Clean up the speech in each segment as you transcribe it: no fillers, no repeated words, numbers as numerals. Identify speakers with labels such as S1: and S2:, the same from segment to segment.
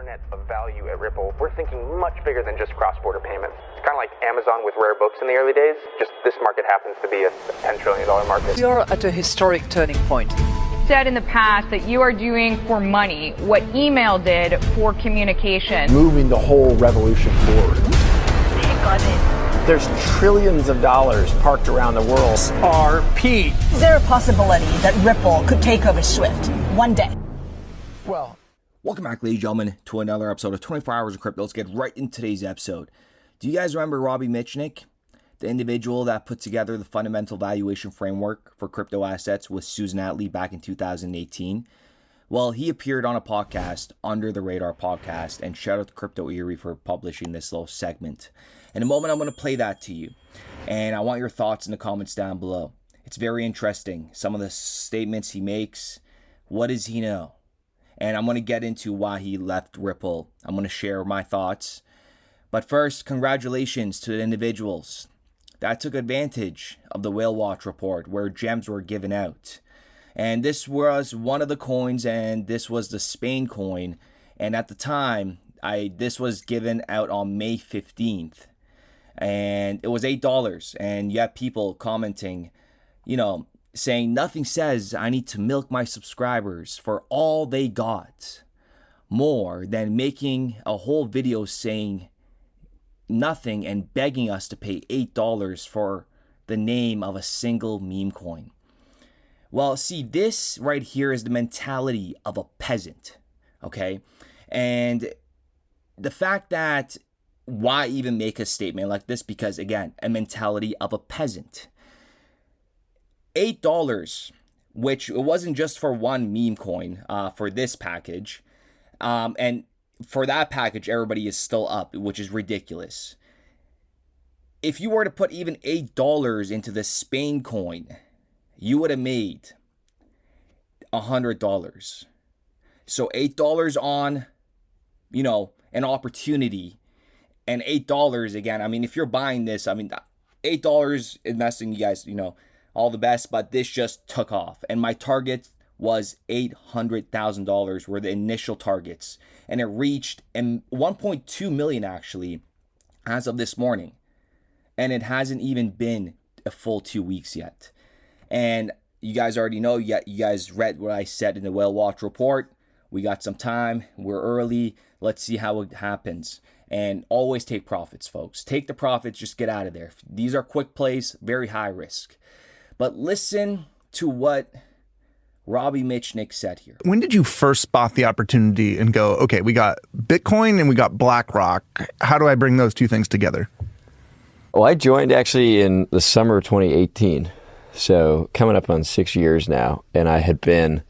S1: internet of value at Ripple, we're thinking much bigger than just cross-border payments. It's kind of like Amazon with rare books in the early days, just this market happens to be a $10 trillion market.
S2: We are at a historic turning point.
S3: Said in the past that you are doing for money what email did for communication.
S4: Moving the whole revolution forward.
S2: Take on it.
S4: There's trillions of dollars parked around the world. XRP.
S5: Is there a possibility that Ripple could take over Swift one day?
S4: Well,
S6: welcome back, ladies and gentlemen, to another episode of 24 Hours of Crypto. Let's get right into today's episode. Do you guys remember Mitchnick, the individual that put together the fundamental valuation framework for crypto assets with Susan Atley back in 2018? Well, he appeared on a podcast, Under the Radar podcast, and shout out to Crypto Eerie for publishing this little segment. In a moment, I'm going to play that to you, and I want your thoughts in the comments down below. It's very interesting. Some of the statements he makes, what does he know? And I'm going to get into why he left Ripple. I'm going to share my thoughts. But first, congratulations to the individuals that took advantage of the Whale Watch report where gems were given out. And this was one of the coins, and this was the Spain coin. And at the time, this was given out on May 15th. And it was $8. And you have people commenting, saying nothing says I need to milk my subscribers for all they got more than making a whole video saying nothing and begging us to pay $8 for the name of a single meme coin. Well, see, this right here is the mentality of a peasant, okay? And the fact that why even make a statement like this? Because again, a mentality of a peasant. $8, which it wasn't just for one meme coin for this package. And for that package, everybody is still up, which is ridiculous. If you were to put even $8 into the Spain coin, you would have made $100. So $8 on, an opportunity. And $8, again, if you're buying this, $8 investing, you guys, all the best, but this just took off. And my target was $800,000 were the initial targets. And it reached 1.2 million actually as of this morning. And it hasn't even been a full 2 weeks yet. And you guys already know, you guys read what I said in the Whale Watch report. We got some time. We're early. Let's see how it happens. And always take profits, folks. Take the profits, just get out of there. These are quick plays, very high risk. But listen to what Mitchnick said here.
S7: When did you first spot the opportunity and go, okay, we got Bitcoin and we got BlackRock. How do I bring those two things together?
S8: Well, I joined actually in the summer of 2018. So coming up on 6 years now. And I had been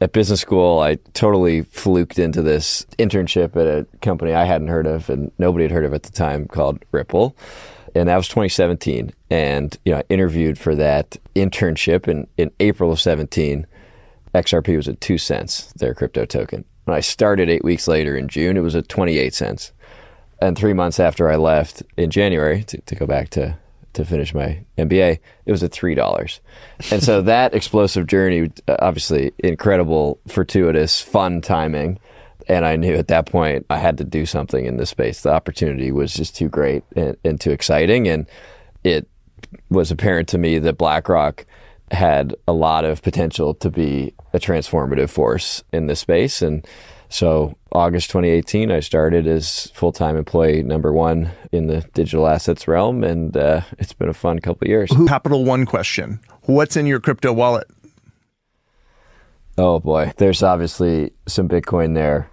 S8: at business school. I totally fluked into this internship at a company I hadn't heard of and nobody had heard of at the time called Ripple. And that was 2017. And, I interviewed for that internship in April of 17. XRP was at 2 cents, their crypto token. When I started 8 weeks later in June, it was at 28 cents. And 3 months after I left in January to go back to finish my MBA, it was at $3. And so that explosive journey, obviously incredible, fortuitous, fun timing. And I knew at that point I had to do something in this space. The opportunity was just too great and too exciting. And it was apparent to me that BlackRock had a lot of potential to be a transformative force in this space. And so August 2018, I started as full-time employee number one in the digital assets realm. And it's been a fun couple of years.
S7: Capital One question. What's in your crypto wallet?
S8: Oh boy, there's obviously some Bitcoin there.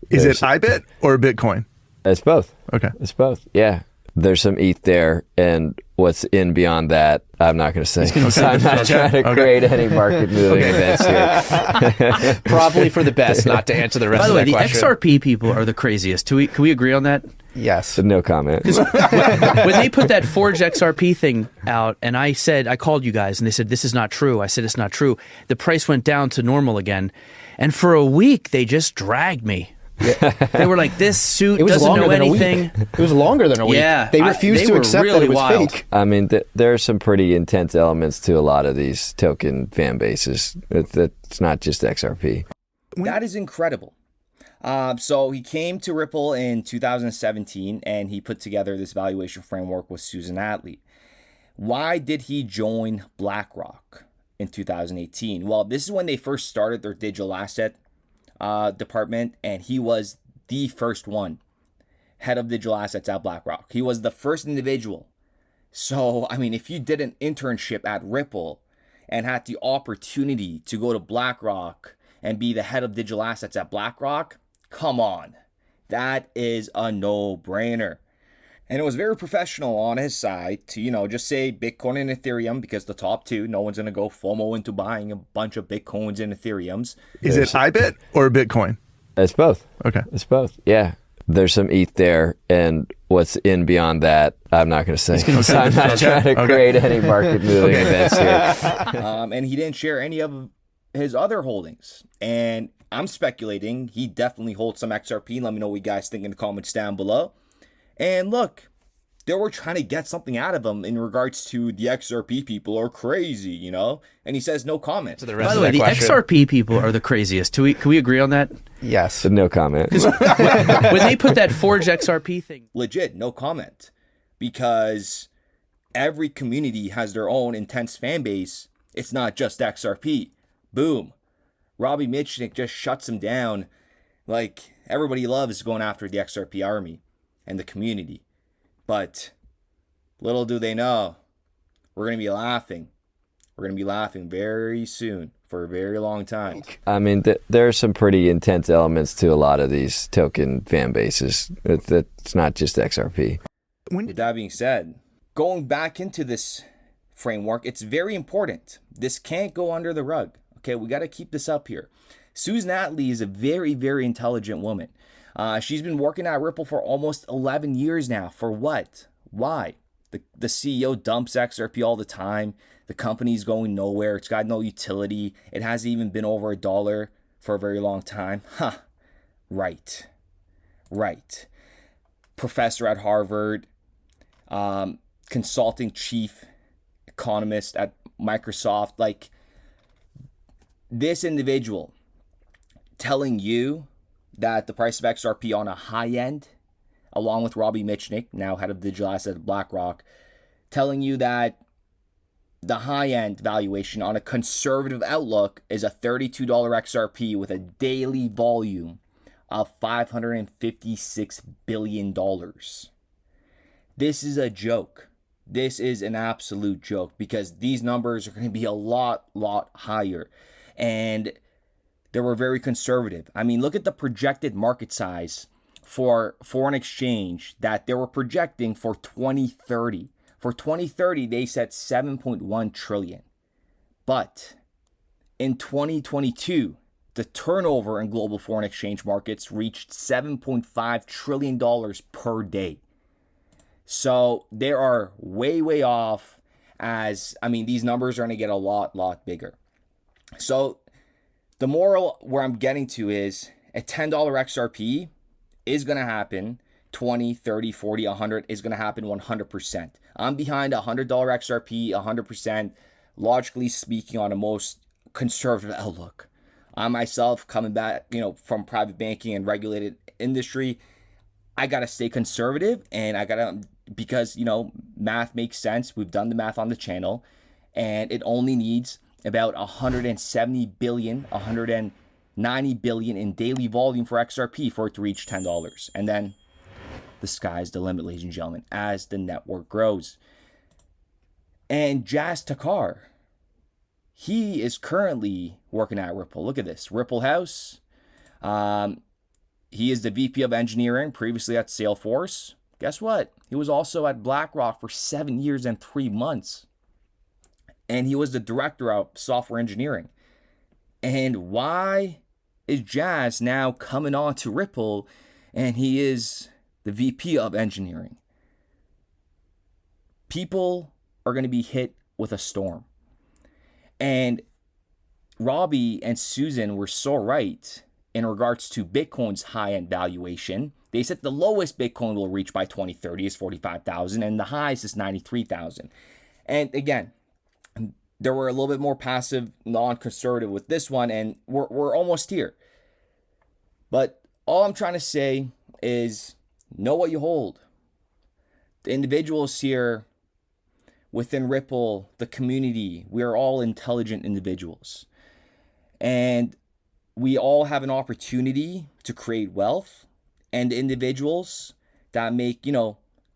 S7: Is it IBIT or Bitcoin?
S8: It's both.
S7: Okay.
S8: It's both. Yeah. There's some ETH there, and what's in beyond that, I'm not going to say. I'm not trying to create any market moving events here.
S9: Probably for the best not to answer the rest of that question.
S10: By the way, the XRP people are the craziest. Can we agree on that?
S9: Yes.
S8: No comment.
S10: When they put that forged XRP thing out, and I called you guys, and they said, this is not true. I said, it's not true. The price went down to normal again. And for a week, they just dragged me. They were like, this suit doesn't know anything.
S9: It was longer than a week.
S10: Yeah,
S9: they refused to accept that it was fake.
S8: There are some pretty intense elements to a lot of these token fan bases. It's not just XRP.
S6: That is incredible. So he came to Ripple in 2017 and he put together this valuation framework with Susan Atley. Why did he join BlackRock in 2018? Well, this is when they first started their digital asset department, and he was the first one, head of digital assets at BlackRock. He was the first individual. So, I mean, if you did an internship at Ripple and had the opportunity to go to BlackRock and be the head of digital assets at BlackRock, come on. That is a no-brainer. And it was very professional on his side to, just say Bitcoin and Ethereum, because the top two, no one's going to go FOMO into buying a bunch of Bitcoins and Ethereums.
S7: Is it IBIT or Bitcoin?
S8: It's both.
S7: Okay.
S8: It's both. Yeah. There's some ETH there, and what's in beyond that, I'm not going to say. So I'm not trying to create any market moving events here.
S6: And he didn't share any of his other holdings. And I'm speculating he definitely holds some XRP. Let me know what you guys think in the comments down below. And look, they were trying to get something out of him in regards to the XRP people are crazy, And he says no comment.
S10: By the way, the XRP people are the craziest. Can we agree on that?
S9: Yes.
S8: So no comment.
S10: When they put that forged XRP thing.
S6: Legit, no comment. Because every community has their own intense fan base. It's not just XRP. Boom. Robbie Mitchnick just shuts him down. Like, everybody loves going after the XRP army and the community. But little do they know, we're going to be laughing. We're going to be laughing very soon for a very long time.
S8: I mean, there are some pretty intense elements to a lot of these token fan bases. It's not just XRP.
S6: With that being said, going back into this framework, it's very important. This can't go under the rug. Okay, we got to keep this up here. Susan Atley is a very, very intelligent woman. She's been working at Ripple for almost 11 years now. For what? Why? The CEO dumps XRP all the time. The company's going nowhere. It's got no utility. It hasn't even been over $1 for a very long time. Huh. Right. Professor at Harvard, consulting chief economist at Microsoft. Like, this individual telling you that the price of XRP on a high end, along with Robbie Mitchnick, now head of digital asset at BlackRock, telling you that the high end valuation on a conservative outlook is a $32 XRP with a daily volume of $556 billion. This is a joke. This is an absolute joke, because these numbers are going to be a lot higher. And they were very conservative. I mean, look at the projected market size for foreign exchange that they were projecting for 2030. For 2030, they said 7.1 trillion. But in 2022, the turnover in global foreign exchange markets reached $7.5 trillion per day. So they are way off, as, I mean, these numbers are going to get a lot bigger. So the moral where I'm getting to is a $10 XRP is going to happen. 20, 30, 40, 100 is going to happen 100%. I'm behind a $100 XRP 100%, logically speaking, on a most conservative outlook. I myself, coming back, from private banking and regulated industry, I got to stay conservative, and I got to, because, math makes sense. We've done the math on the channel, and it only needs about 170 billion, 190 billion in daily volume for XRP for it to reach $10. And then the sky's the limit, ladies and gentlemen, as the network grows. And Jas Takhar, he is currently working at Ripple. Look at this, Ripple House. He is the VP of engineering, previously at Salesforce. Guess what? He was also at BlackRock for 7 years and 3 months. And he was the director of software engineering. And why is Jas now coming on to Ripple and he is the VP of engineering? People are going to be hit with a storm. And Robbie and Susan were so right in regards to Bitcoin's high-end valuation. They said the lowest Bitcoin will reach by 2030 is 45,000 and the highest is 93,000. And again, they were a little bit more passive, non-conservative with this one, and we're almost here. But all I'm trying to say is know what you hold. The individuals here within Ripple, the community, we are all intelligent individuals. And we all have an opportunity to create wealth. And the individuals that make,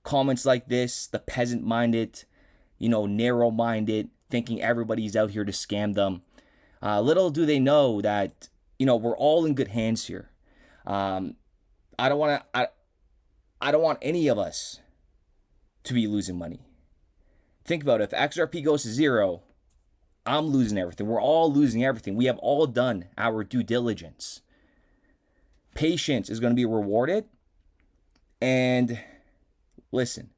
S6: comments like this, the peasant-minded, narrow-minded, thinking everybody's out here to scam them. Little do they know that, we're all in good hands here. I don't want any of us to be losing money. Think about it. If XRP goes to zero, I'm losing everything. We're all losing everything. We have all done our due diligence. Patience is going to be rewarded. And listen,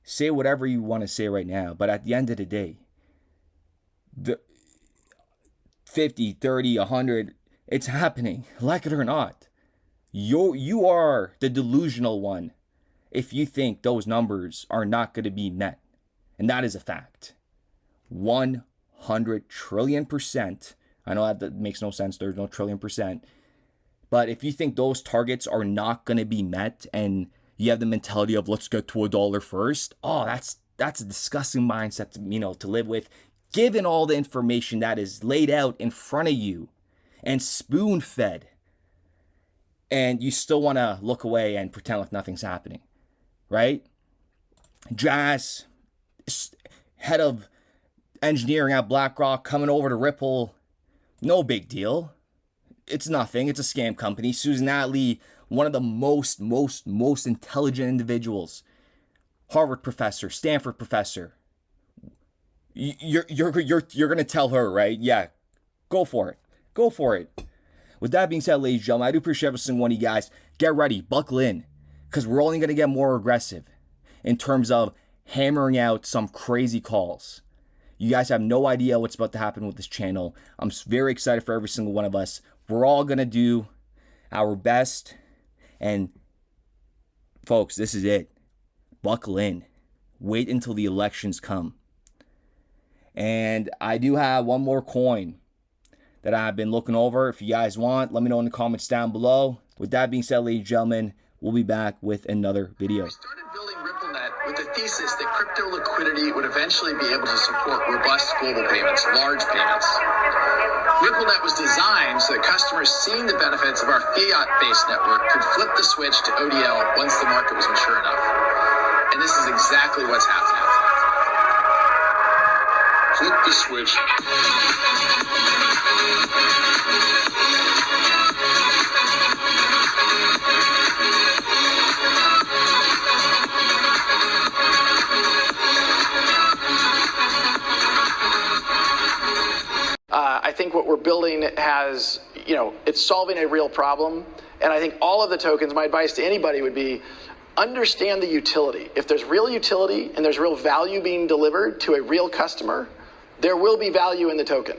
S6: say whatever you want to say right now, but at the end of the day, the 50, 30, 100, it's happening, like it or not. You are the delusional one if you think those numbers are not going to be met. And that is a fact. 100 trillion%. I know that makes no sense. There's no trillion%. But if you think those targets are not going to be met and you have the mentality of let's get to $1 first, that's a disgusting mindset to live with, given all the information that is laid out in front of you and spoon-fed. And you still want to look away and pretend like nothing's happening, right? Jazz, head of engineering at BlackRock, coming over to Ripple, no big deal. It's nothing. It's a scam company. Susan Atley, one of the most intelligent individuals, Harvard professor, Stanford professor. You're gonna tell her, right? Yeah, go for it. Go for it. With that being said, ladies and gentlemen, I do appreciate every single one of you guys. Get ready, buckle in, because we're only gonna get more aggressive in terms of hammering out some crazy calls. You guys have no idea what's about to happen with this channel. I'm very excited for every single one of us. We're all gonna do our best, and folks, this is it. Buckle in. Wait until the elections come. And I do have one more coin that I've been looking over. If you guys want, let me know in the comments down below. With that being said, ladies and gentlemen, we'll be back with another video.
S11: We started building RippleNet with the thesis that crypto liquidity would eventually be able to support robust global payments, large payments. RippleNet was designed so that customers seeing the benefits of our fiat-based network could flip the switch to ODL once the market was mature enough. And this is exactly what's happening. Flip the switch.
S12: I think what we're building has, it's solving a real problem. And I think all of the tokens, my advice to anybody would be, understand the utility. If there's real utility and there's real value being delivered to a real customer, there will be value in the token.